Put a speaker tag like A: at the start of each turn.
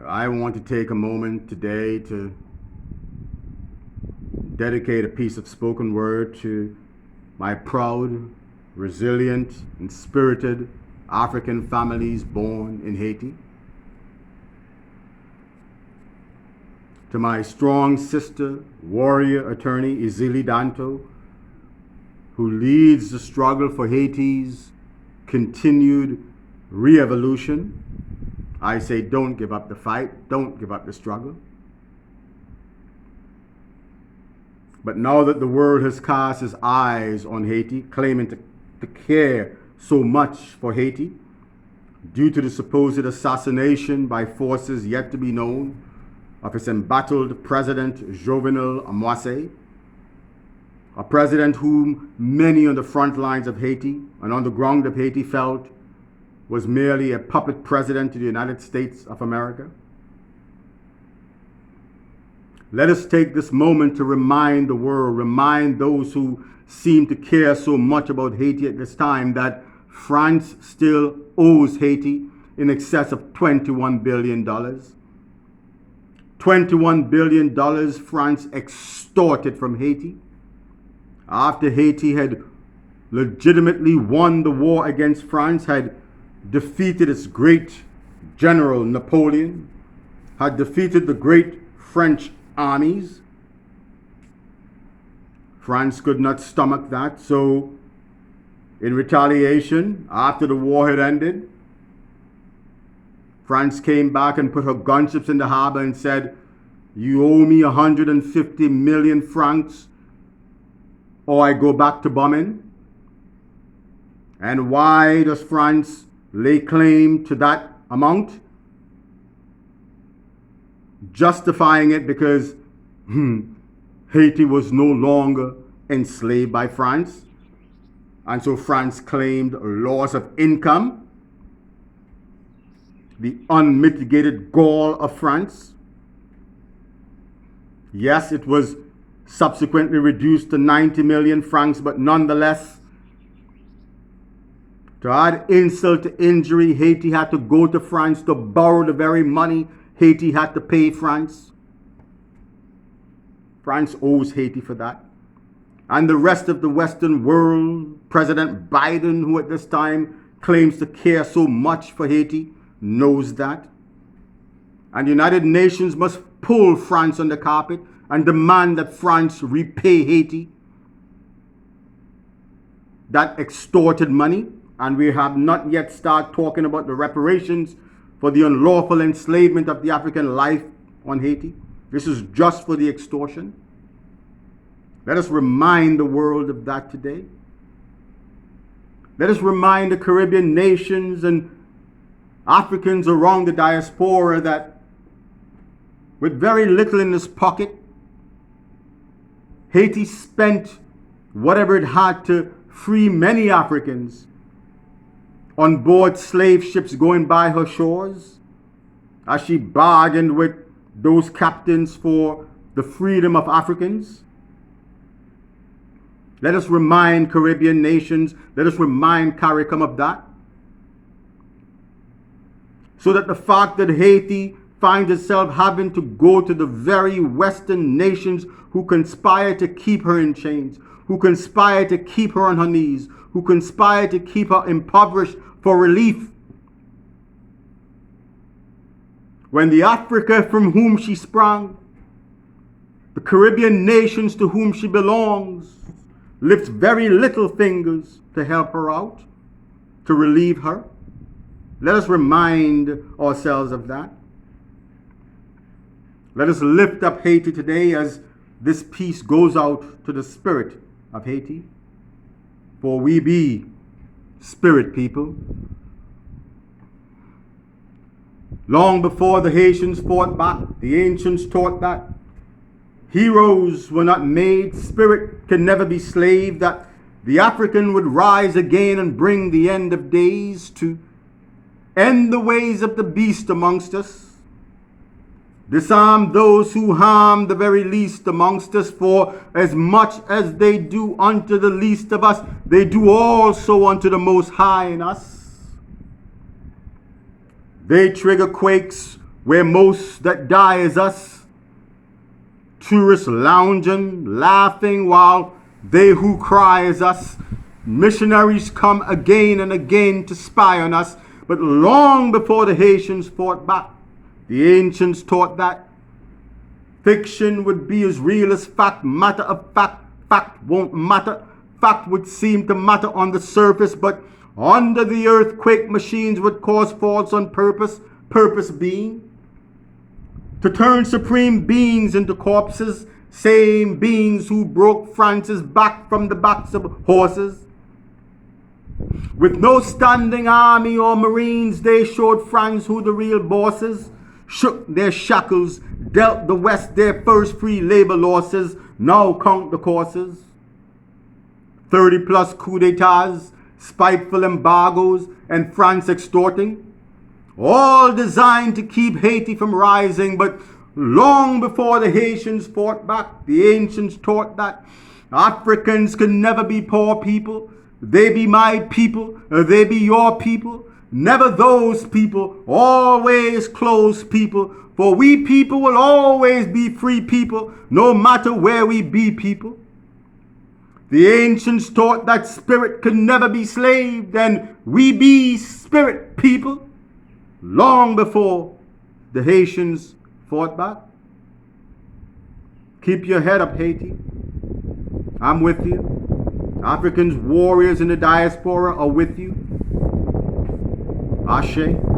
A: I want to take a moment today to dedicate a piece of spoken word to my proud, resilient, and spirited African families born in Haiti. To my strong sister, warrior attorney Izili Danto, who leads the struggle for Haiti's continued re-evolution, I say don't give up the fight, don't give up the struggle. But now that the world has cast its eyes on Haiti, claiming to care so much for Haiti, due to the supposed assassination by forces yet to be known of its embattled president, Jovenel Moise, a president whom many on the front lines of Haiti and on the ground of Haiti felt was merely a puppet president to the United States of America. Let us take this moment to remind the world, remind those who seem to care so much about Haiti at this time, that France still owes Haiti in excess of $21 billion. $21 billion France extorted from Haiti after Haiti had legitimately won the war against France, had defeated its great general Napoleon, had defeated the great French armies. France could not stomach that, so in retaliation, after the war had ended, France came back and put her gunships in the harbor and said, "You owe me 150 million francs or I go back to bombing." And why does France lay claim to that amount? Justifying it because Haiti was no longer enslaved by France. And so France claimed loss of income, the unmitigated gall of France. Yes, it was subsequently reduced to 90 million francs, but nonetheless, to add insult to injury, Haiti had to go to France to borrow the very money Haiti had to pay France. France owes Haiti for that. And the rest of the Western world, President Biden, who at this time claims to care so much for Haiti, knows that. And the United Nations must pull France on the carpet and demand that France repay Haiti that extorted money. And we have not yet started talking about the reparations for the unlawful enslavement of the African life on Haiti. This is just for the extortion. Let us remind the world of that today. Let us remind the Caribbean nations and Africans around the diaspora that with very little in its pocket, Haiti spent whatever it had to free many Africans on board slave ships going by her shores, as she bargained with those captains for the freedom of Africans. Let us remind Caribbean nations, let us remind CARICOM of that. So that the fact that Haiti finds itself having to go to the very Western nations who conspire to keep her in chains, who conspire to keep her on her knees, who conspire to keep her impoverished for relief, when the Africa from whom she sprang, the Caribbean nations to whom she belongs, lifts very little fingers to help her out, to relieve her. Let us remind ourselves of that. Let us lift up Haiti today as this piece goes out to the spirit of Haiti. For we be spirit people. Long before the Haitians fought back, the ancients taught that heroes were not made, spirit can never be slave, that the African would rise again and bring the end of days to end the ways of the beast amongst us, disarm those who harm the very least amongst us, for as much as they do unto the least of us, they do also unto the Most High in us. They trigger quakes where most that die is us. Tourists lounging, laughing, while they who cry is us. Missionaries come again and again to spy on us, but long before the Haitians fought back, the ancients taught that fiction would be as real as fact. Matter of fact, fact won't matter. Fact would seem to matter on the surface, but under the earth, quake machines would cause faults on purpose. Purpose being to turn supreme beings into corpses, same beings who broke France's back from the backs of horses. With no standing army or marines, they showed France who the real bosses, shook their shackles, dealt the West their first free labor losses, now count the courses. 30 plus coups d'etats, spiteful embargoes, and France extorting, all designed to keep Haiti from rising, but long before the Haitians fought back, the ancients taught that Africans can never be poor people. They be my people, they be your people, never those people, always close people, for we people will always be free people, no matter where we be people. The ancients taught that spirit can never be slaved, and we be spirit people, long before the Haitians fought back. Keep your head up, Haiti. I'm with you. Africans, warriors in the diaspora are with you. Ashe.